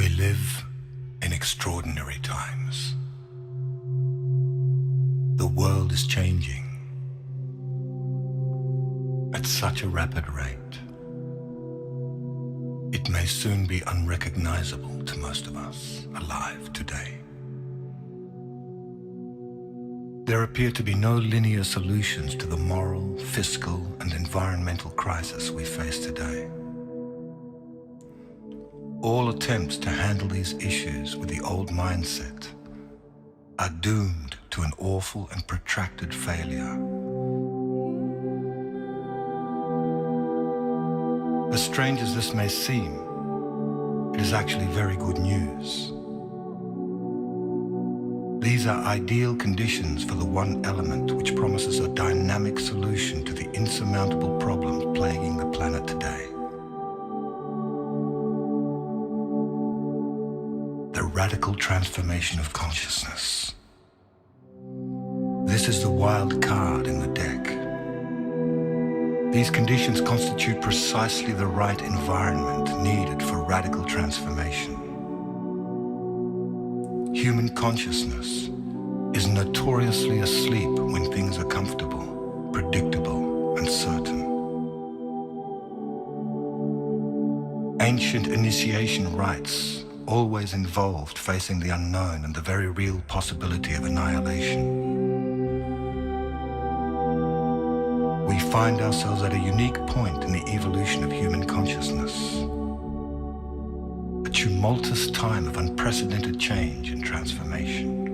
We live in extraordinary times. The world is changing at such a rapid rate. It may soon be unrecognizable to most of us alive today. There appear to be no linear solutions to the moral, fiscal, and environmental crisis we face today. All attempts to handle these issues with the old mindset are doomed to an awful and protracted failure. As strange as this may seem, it is actually very good news. These are ideal conditions for the one element which promises a dynamic solution to the insurmountable problems plaguing the planet today. The radical transformation of consciousness. This is the wild card in the deck. These conditions constitute precisely the right environment needed for radical transformation. Human consciousness is notoriously asleep when things are comfortable, predictable, and certain. Ancient initiation rites always involved facing the unknown and the very real possibility of annihilation. We find ourselves at a unique point in the evolution of human consciousness. A tumultuous time of unprecedented change and transformation.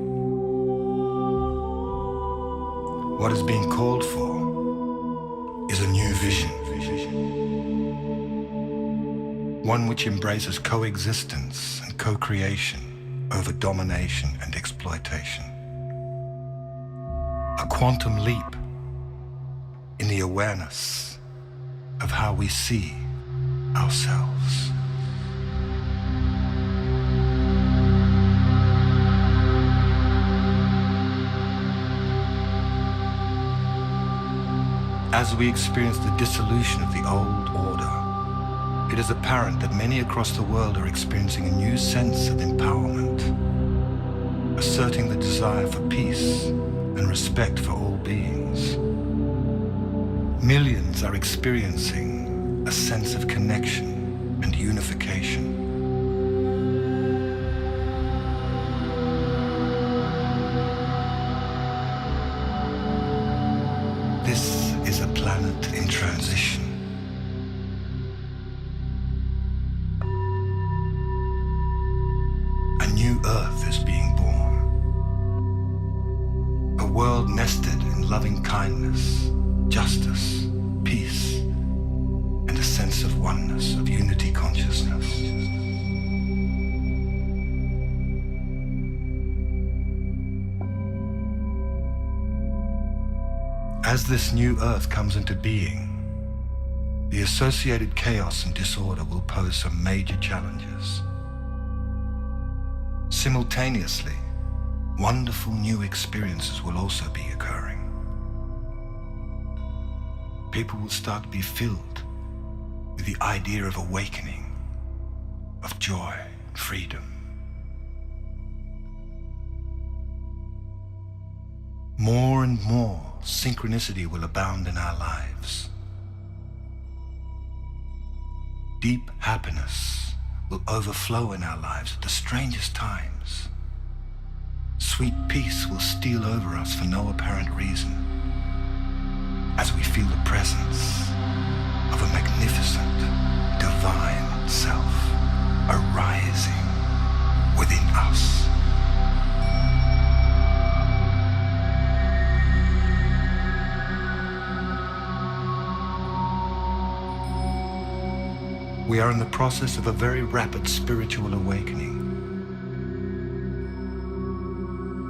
What is being called for is a new vision. One which embraces coexistence and co-creation over domination and exploitation. A quantum leap in the awareness of how we see ourselves. As we experience the dissolution of the old order, it is apparent that many across the world are experiencing a new sense of empowerment, asserting the desire for peace and respect for all beings. Millions are experiencing a sense of connection and unification. This is a planet in transition. A new Earth is being born. A world nested in loving kindness, justice, peace, and a sense of oneness, of unity consciousness. As this new Earth comes into being, the associated chaos and disorder will pose some major challenges. Simultaneously, wonderful new experiences will also be occurring. People will start to be filled with the idea of awakening, of joy, freedom. More and more synchronicity will abound in our lives. Deep happiness will overflow in our lives at the strangest times. Sweet peace will steal over us for no apparent reason, as we feel the presence of a magnificent, divine self arising within us. We are in the process of a very rapid spiritual awakening.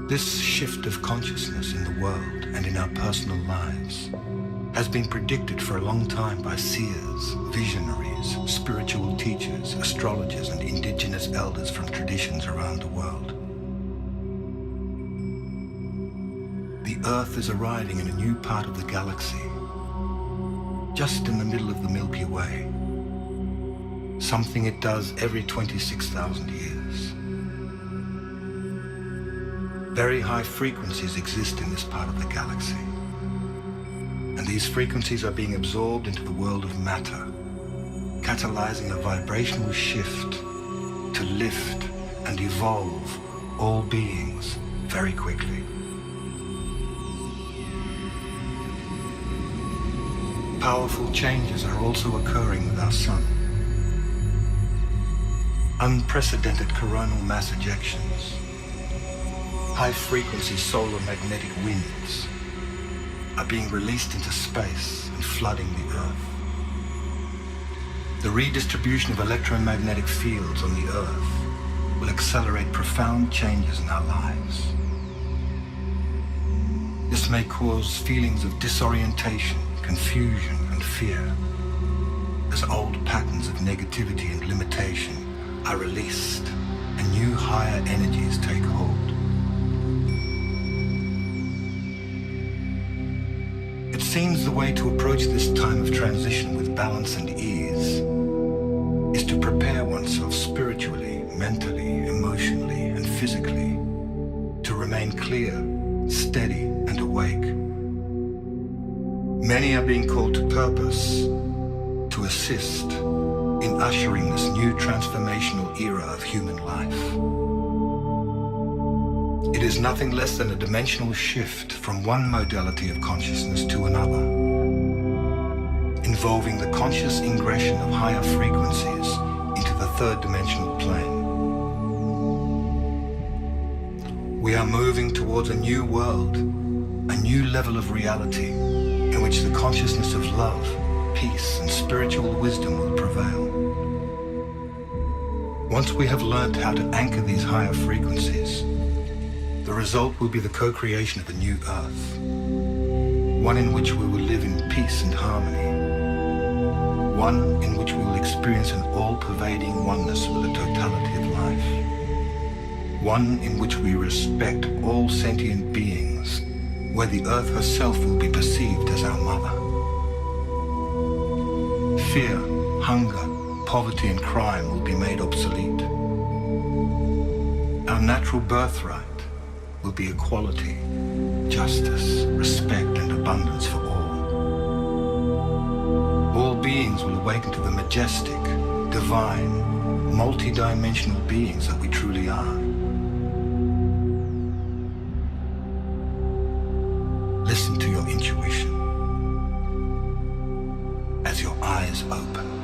This shift of consciousness in the world and in our personal lives has been predicted for a long time by seers, visionaries, spiritual teachers, astrologers, and indigenous elders from traditions around the world. The Earth is arriving in a new part of the galaxy, just in the middle of the Milky Way. something it does every 26,000 years. Very high frequencies exist in this part of the galaxy, and these frequencies are being absorbed into the world of matter, catalyzing a vibrational shift to lift and evolve all beings very quickly. Powerful changes are also occurring with our sun. Unprecedented coronal mass ejections, high-frequency solar magnetic winds are being released into space and flooding the Earth. The redistribution of electromagnetic fields on the Earth will accelerate profound changes in our lives. This may cause feelings of disorientation, confusion, and fear, as old patterns of negativity and limitation are released and new higher energies take hold. It seems the way to approach this time of transition with balance and ease is to prepare oneself spiritually, mentally, emotionally, and physically to remain clear, steady, and awake. Many are being called to purpose to assist in ushering this new transformational era of human life. It is nothing less than a dimensional shift from one modality of consciousness to another, involving the conscious ingression of higher frequencies into the third dimensional plane. We are moving towards a new world, a new level of reality in which the consciousness of love, peace, and spiritual wisdom will prevail. Once we have learned how to anchor these higher frequencies, the result will be the co-creation of a new Earth, one in which we will live in peace and harmony, one in which we will experience an all-pervading oneness with the totality of life, one in which we respect all sentient beings, where the Earth herself will be perceived as our mother. Fear, hunger, poverty, and crime will be made obsolete. Our natural birthright will be equality, justice, respect, and abundance for all. All beings will awaken to the majestic, divine, multi-dimensional beings that we truly are. Listen to your intuition as your eyes open.